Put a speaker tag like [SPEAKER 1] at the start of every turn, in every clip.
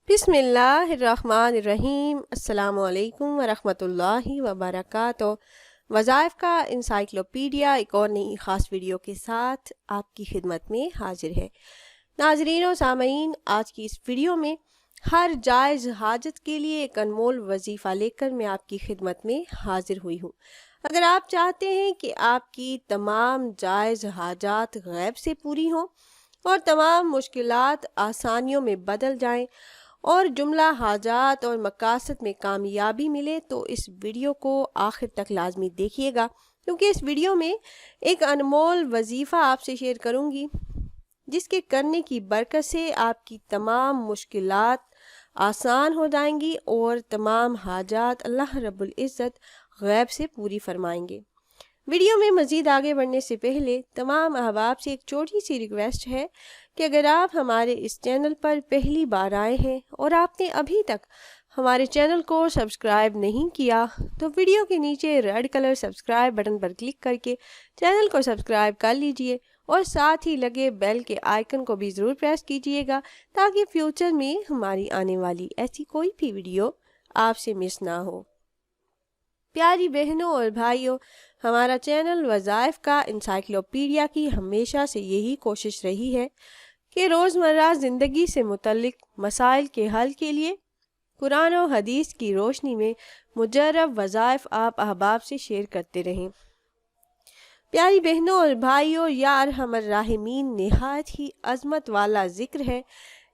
[SPEAKER 1] بسم اللہ الرحمن الرحیم۔ السلام علیکم ورحمۃ اللہ وبرکاتہ۔ وظائف کا انسائکلوپیڈیا ایک اور نئی خاص ویڈیو کے ساتھ آپ کی خدمت میں حاضر ہے۔ ناظرین و سامعین، آج کی اس ویڈیو میں ہر جائز حاجت کے لیے ایک انمول وظیفہ لے کر میں آپ کی خدمت میں حاضر ہوئی ہوں۔ اگر آپ چاہتے ہیں کہ آپ کی تمام جائز حاجات غیب سے پوری ہوں اور تمام مشکلات آسانیوں میں بدل جائیں اور جملہ حاجات اور مقاصد میں کامیابی ملے، تو اس ویڈیو کو آخر تک لازمی دیکھیے گا، کیونکہ اس ویڈیو میں ایک انمول وظیفہ آپ سے شیئر کروں گی جس کے کرنے کی برکت سے آپ کی تمام مشکلات آسان ہو جائیں گی اور تمام حاجات اللہ رب العزت غیب سے پوری فرمائیں گے۔ ویڈیو میں مزید آگے بڑھنے سے پہلے تمام احباب سے ایک چھوٹی سی ریکویسٹ ہے کہ اگر آپ ہمارے اس چینل پر پہلی بار آئے ہیں اور آپ نے ابھی تک ہمارے چینل کو سبسکرائب نہیں کیا تو ویڈیو کے نیچے ریڈ کلر سبسکرائب بٹن پر کلک کر کے چینل کو سبسکرائب کر لیجئے اور ساتھ ہی لگے بیل کے آئیکن کو بھی ضرور پریس کیجئے گا تاکہ فیوچر میں ہماری آنے والی ایسی کوئی بھی ویڈیو آپ سے مس نہ ہو۔ پیاری بہنوں اور بھائیوں، ہمارا چینل وظائف کا انسائکلوپیڈیا کی ہمیشہ سے یہی کوشش رہی ہے کہ روزمرہ زندگی سے متعلق مسائل کے حل کے لیے قرآن و حدیث کی روشنی میں مجرب وظائف آپ احباب سے شیئر کرتے رہیں۔ پیاری بہنوں اور بھائیوں، یا ارحمر راحمین نہایت ہی عظمت والا ذکر ہے۔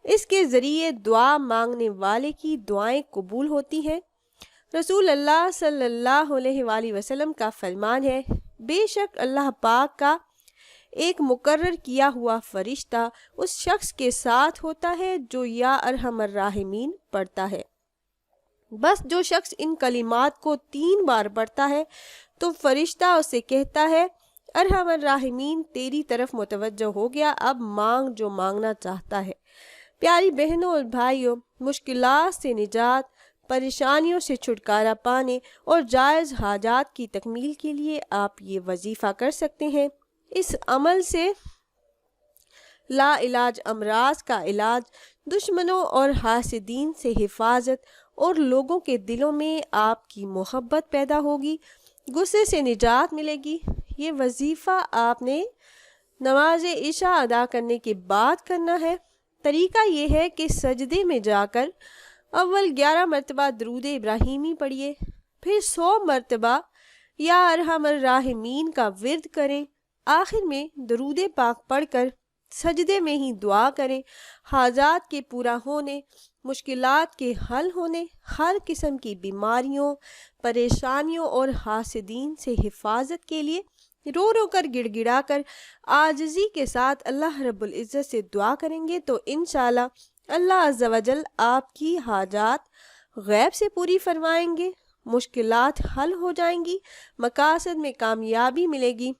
[SPEAKER 1] اس کے ذریعے دعا مانگنے والے کی دعائیں قبول ہوتی ہیں۔ رسول اللہ صلی اللہ علیہ وآلہ وسلم کا فرمان ہے، بے شک اللہ پاک کا ایک مقرر کیا ہوا فرشتہ اس شخص کے ساتھ ہوتا ہے جو یا ارحمر راحمین پڑھتا ہے۔ بس جو شخص ان کلمات کو 3 بار پڑھتا ہے تو فرشتہ اسے کہتا ہے، ارحمر راحمین تیری طرف متوجہ ہو گیا، اب مانگ جو مانگنا چاہتا ہے۔ پیاری بہنوں اور بھائیوں، مشکلات سے نجات، پریشانیوں سے چھٹکارا پانے اور جائز حاجات کی تکمیل کے لیے آپ یہ وظیفہ کر سکتے ہیں۔ اس عمل سے لا علاج امراض کا علاج، دشمنوں اور حاسدین سے حفاظت اور لوگوں کے دلوں میں آپ کی محبت پیدا ہوگی، غصے سے نجات ملے گی۔ یہ وظیفہ آپ نے نماز عشاء ادا کرنے کے بعد کرنا ہے۔ طریقہ یہ ہے کہ سجدے میں جا کر اول 11 مرتبہ درود ابراہیمی پڑھیے، پھر 100 مرتبہ یا ارحمر راحمین کا ورد کریں، آخر میں درود پاک پڑھ کر سجدے میں ہی دعا کریں۔ حاجات کے پورا ہونے، مشکلات کے حل ہونے، ہر قسم کی بیماریوں، پریشانیوں اور حاسدین سے حفاظت کے لیے رو رو کر گڑ گڑا کر عاجزی کے ساتھ اللہ رب العزت سے دعا کریں گے تو انشاءاللہ اللہ عز و جل آپ کی حاجات غیب سے پوری فرمائیں گے، مشکلات حل ہو جائیں گی، مقاصد میں کامیابی ملے گی۔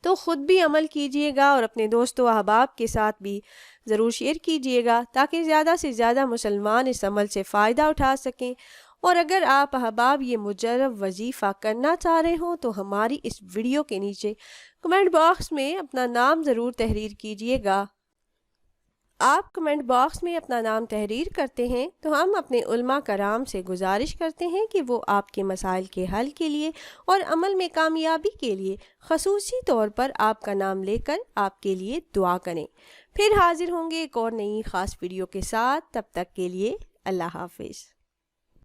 [SPEAKER 1] تو خود بھی عمل کیجئے گا اور اپنے دوستوں احباب کے ساتھ بھی ضرور شیئر کیجئے گا تاکہ زیادہ سے زیادہ مسلمان اس عمل سے فائدہ اٹھا سکیں۔ اور اگر آپ احباب یہ مجرب وظیفہ کرنا چاہ رہے ہوں تو ہماری اس ویڈیو کے نیچے کمنٹ باکس میں اپنا نام ضرور تحریر کیجئے گا۔ آپ کمنٹ باکس میں اپنا نام تحریر کرتے ہیں تو ہم اپنے علماء کرام سے گزارش کرتے ہیں کہ وہ آپ کے مسائل کے حل کے لیے اور عمل میں کامیابی کے لیے خصوصی طور پر آپ کا نام لے کر آپ کے لیے دعا کریں۔ پھر حاضر ہوں گے ایک اور نئی خاص ویڈیو کے ساتھ، تب تک کے لیے اللہ حافظ۔